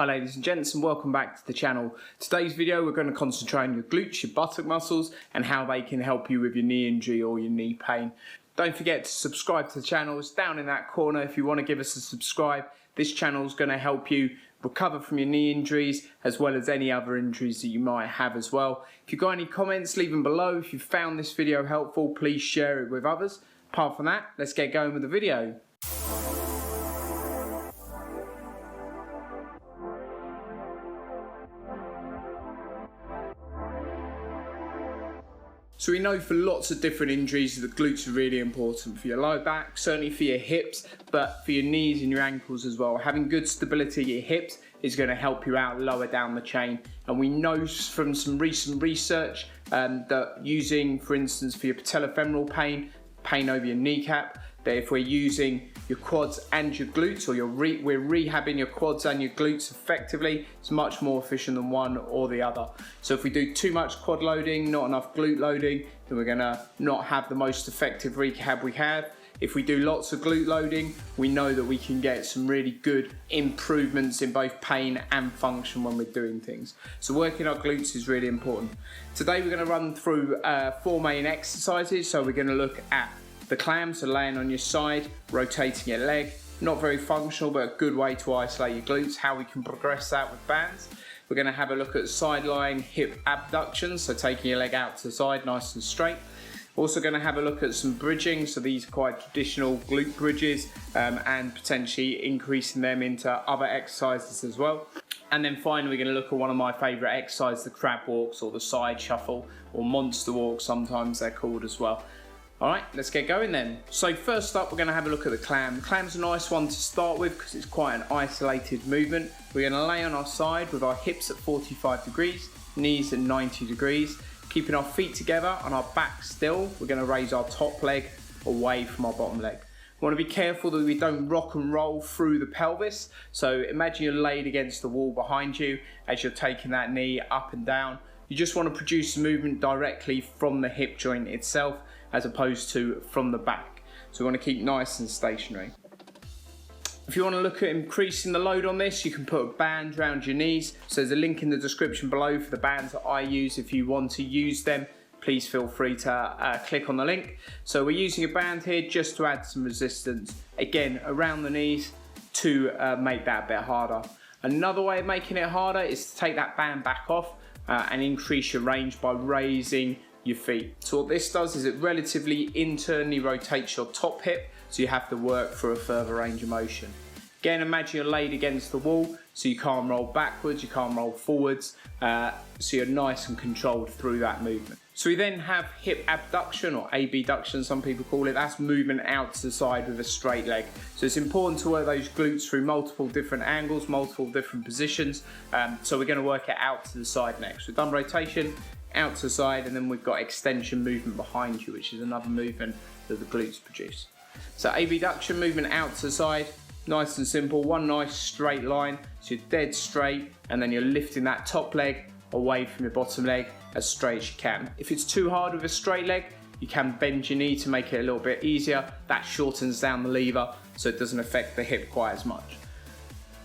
Hi ladies and gents, and welcome back to the channel. Today's video we're going to concentrate on your glutes, your buttock muscles, and how they can help you with your knee injury or your knee pain. Don't forget to subscribe to the channel. It's down in that corner if you want to give us a subscribe. This channel is going to help you recover from your knee injuries as well as any other injuries that you might have as well. If you've got any comments, leave them below. If you found this video helpful, please share it with others. Apart from that, let's get going with the video. So we know for lots of different injuries the glutes are really important for your lower back, certainly for your hips, but for your knees and your ankles as well. Having good stability at your hips is going to help you out lower down the chain. And we know from some recent research that using, for instance, for your patellofemoral pain over your kneecap, that if we're using your quads and your glutes, or we're rehabbing your quads and your glutes effectively, it's much more efficient than one or the other. So if we do too much quad loading, not enough glute loading, then we're gonna not have the most effective rehab we have. If we do lots of glute loading, we know that we can get some really good improvements in both pain and function when we're doing things. So working our glutes is really important. Today we're gonna run through 4 main exercises. So we're gonna look at the clams, so laying on your side, rotating your leg. Not very functional, but a good way to isolate your glutes, how we can progress that with bands. We're gonna have a look at side lying hip abduction, so taking your leg out to the side, nice and straight. Also gonna have a look at some bridging, so these are quite traditional glute bridges, and potentially increasing them into other exercises as well. And then finally, we're gonna look at one of my favorite exercises, the crab walks or the side shuffle, or monster walks, sometimes they're called as well. All right, let's get going then. So first up, we're gonna have a look at the clam. The clam's a nice one to start with because it's quite an isolated movement. We're gonna lay on our side with our hips at 45 degrees, knees at 90 degrees, keeping our feet together and our back still. We're gonna raise our top leg away from our bottom leg. We wanna be careful that we don't rock and roll through the pelvis. So imagine you're laid against the wall behind you as you're taking that knee up and down. You just wanna produce movement directly from the hip joint itself, as opposed to from the back. So we want to keep nice and stationary. If you want to look at increasing the load on this, you can put a band around your knees. So there's a link in the description below for the bands that I use. If you want to use them, please feel free to click on the link. So we're using a band here just to add some resistance, again, around the knees to make that a bit harder. Another way of making it harder is to take that band back off and increase your range by raising your feet. So what this does is it relatively internally rotates your top hip, so you have to work for a further range of motion. Again, imagine you're laid against the wall, so you can't roll backwards, you can't roll forwards, so you're nice and controlled through that movement. So we then have hip abduction, or abduction some people call it. That's movement out to the side with a straight leg. So it's important to work those glutes through multiple different angles, multiple different positions. So we're going to work it out to the side next. We've done rotation, out to the side, and then we've got extension movement behind you, which is another movement that the glutes produce. So abduction, movement out to the side, nice and simple, one nice straight line, so you're dead straight, and then you're lifting that top leg away from your bottom leg as straight as you can. If it's too hard with a straight leg, you can bend your knee to make it a little bit easier. That shortens down the lever so it doesn't affect the hip quite as much.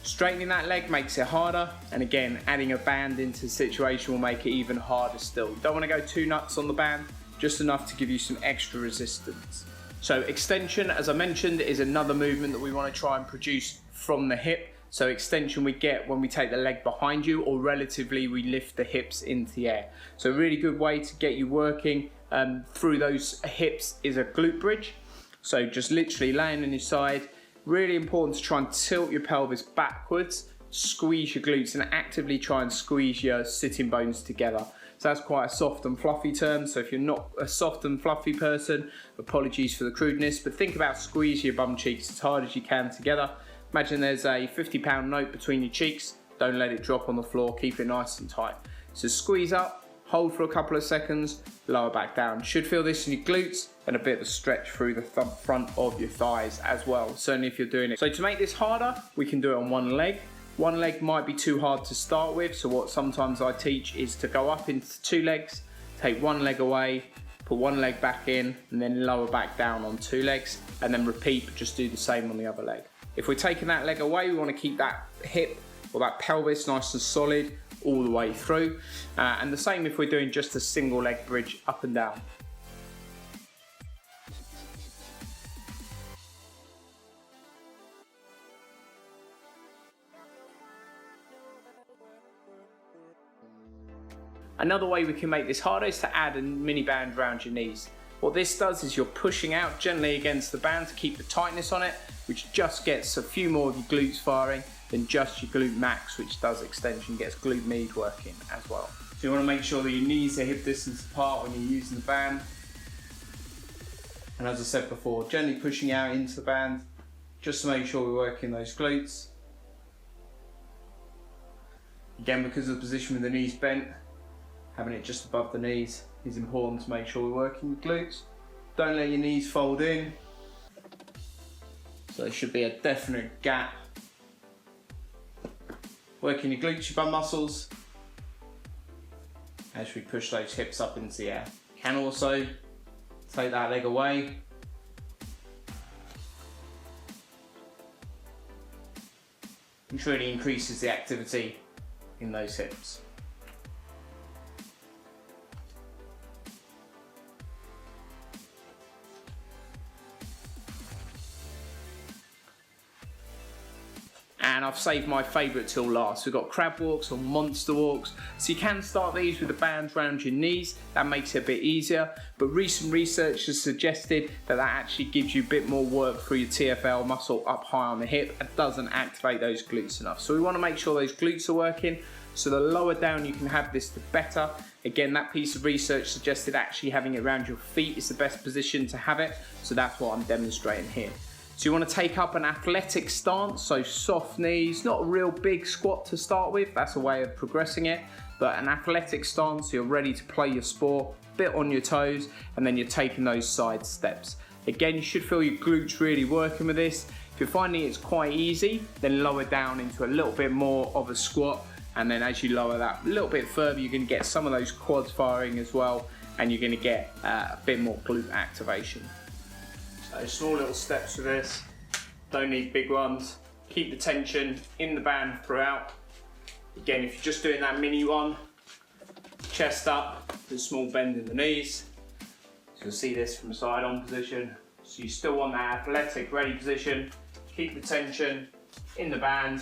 Straightening that leg makes it harder, and again, adding a band into the situation will make it even harder still. You don't want to go too nuts on the band, just enough to give you some extra resistance. So extension, as I mentioned, is another movement that we want to try and produce from the hip. So extension we get when we take the leg behind you, or relatively we lift the hips into the air. So a really good way to get you working through those hips is a glute bridge. So just literally laying on your side. Really important to try and tilt your pelvis backwards, squeeze your glutes, and actively try and squeeze your sitting bones together. So that's quite a soft and fluffy term, so if you're not a soft and fluffy person, apologies for the crudeness, but think about squeezing your bum cheeks as hard as you can together. Imagine there's a £50 note between your cheeks, don't let it drop on the floor, keep it nice and tight. So squeeze up, hold for a couple of seconds, lower back down. Should feel this in your glutes, and a bit of a stretch through the front of your thighs as well, certainly if you're doing it. So to make this harder, we can do it on one leg. One leg might be too hard to start with, so what sometimes I teach is to go up into 2 legs, take one leg away, put one leg back in, and then lower back down on 2 legs, and then repeat, but just do the same on the other leg. If we're taking that leg away, we want to keep that hip or that pelvis nice and solid all the way through. And the same if we're doing just a single leg bridge up and down. Another way we can make this harder is to add a mini band around your knees. What this does is you're pushing out gently against the band to keep the tightness on it, which just gets a few more of your glutes firing than just your glute max, which does extension, gets glute med working as well. So you want to make sure that your knees are hip distance apart when you're using the band. And as I said before, gently pushing out into the band, just to make sure we're working those glutes. Again, because of the position with the knees bent, having it just above the knees is important to make sure we're working the glutes. Don't let your knees fold in. So there should be a definite gap. Working your glutes, your bum muscles, as we push those hips up into the air. You can also take that leg away. Which really increases the activity in those hips. And I've saved my favourite till last. We've got crab walks or monster walks. So you can start these with the bands around your knees. That makes it a bit easier. But recent research has suggested that that actually gives you a bit more work through your TFL muscle up high on the hip and doesn't activate those glutes enough. So we want to make sure those glutes are working. So the lower down you can have this, the better. Again, that piece of research suggested actually having it around your feet is the best position to have it. So that's what I'm demonstrating here. So you want to take up an athletic stance, so soft knees, not a real big squat to start with, that's a way of progressing it, but an athletic stance, so you're ready to play your sport, bit on your toes, and then you're taking those side steps. Again, you should feel your glutes really working with this. If you're finding it's quite easy, then lower down into a little bit more of a squat, and then as you lower that a little bit further, you're going to get some of those quads firing as well, and you're going to get a bit more glute activation. So small little steps for this, don't need big ones. Keep the tension in the band throughout. Again, if you're just doing that mini one, chest up, with a small bend in the knees. So you'll see this from a side on position. So you still want that athletic ready position. Keep the tension in the band,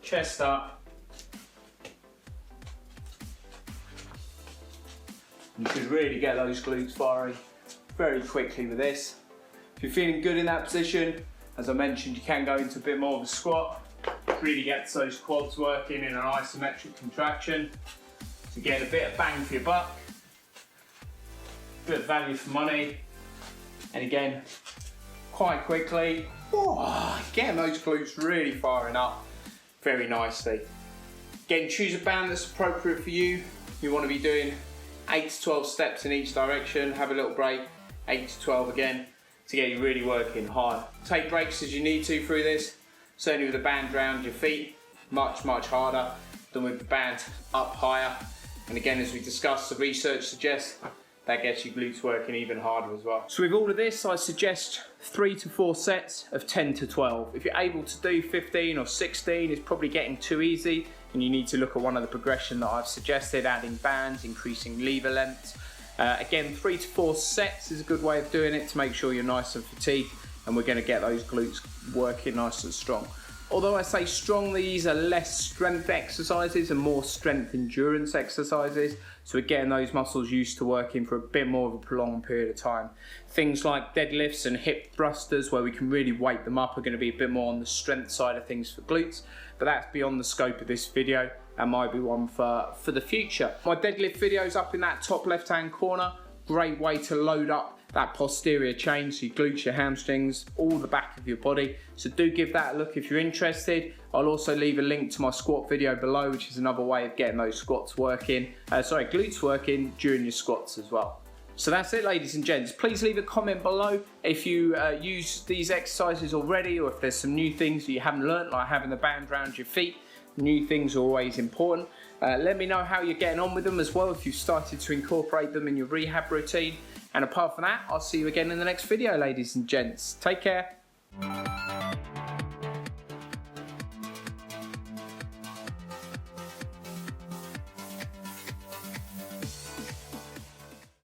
chest up. You should really get those glutes firing very quickly with this. If you're feeling good in that position, as I mentioned, you can go into a bit more of a squat. Really get those quads working in an isometric contraction to get a bit of bang for your buck, a bit of value for money, and again, quite quickly, getting those glutes really firing up very nicely. Again, choose a band that's appropriate for you. You want to be doing 8 to 12 steps in each direction, have a little break, 8 to 12 again, to get you really working hard. Take breaks as you need to through this. Certainly with the band around your feet, much harder than with the band up higher. And again, as we discussed, the research suggests that gets your glutes working even harder as well. So with all of this, I suggest 3 to 4 sets of 10 to 12. If you're able to do 15 or 16, it's probably getting too easy, and you need to look at one of the progression that I've suggested, adding bands, increasing lever lengths. Again, 3 to 4 sets is a good way of doing it to make sure you're nice and fatigued, and we're going to get those glutes working nice and strong. Although I say strong, these are less strength exercises and more strength endurance exercises, so we're getting those muscles used to working for a bit more of a prolonged period of time. Things like deadlifts and hip thrusters, where we can really weight them up, are going to be a bit more on the strength side of things for glutes, but that's beyond the scope of this video and might be one for the future. My deadlift video's up in that top left hand corner. Great way to load up that posterior chain, so your glutes, your hamstrings, all the back of your body. So do give that a look if you're interested. I'll also leave a link to my squat video below, which is another way of getting those squats working, glutes working during your squats as well. So that's it, ladies and gents. Please leave a comment below if you use these exercises already, or if there's some new things that you haven't learned, like having the band around your feet. New things are always important. Let me know how you're getting on with them as well, if you've started to incorporate them in your rehab routine. And apart from that, I'll see you again in the next video, ladies and gents. Take care.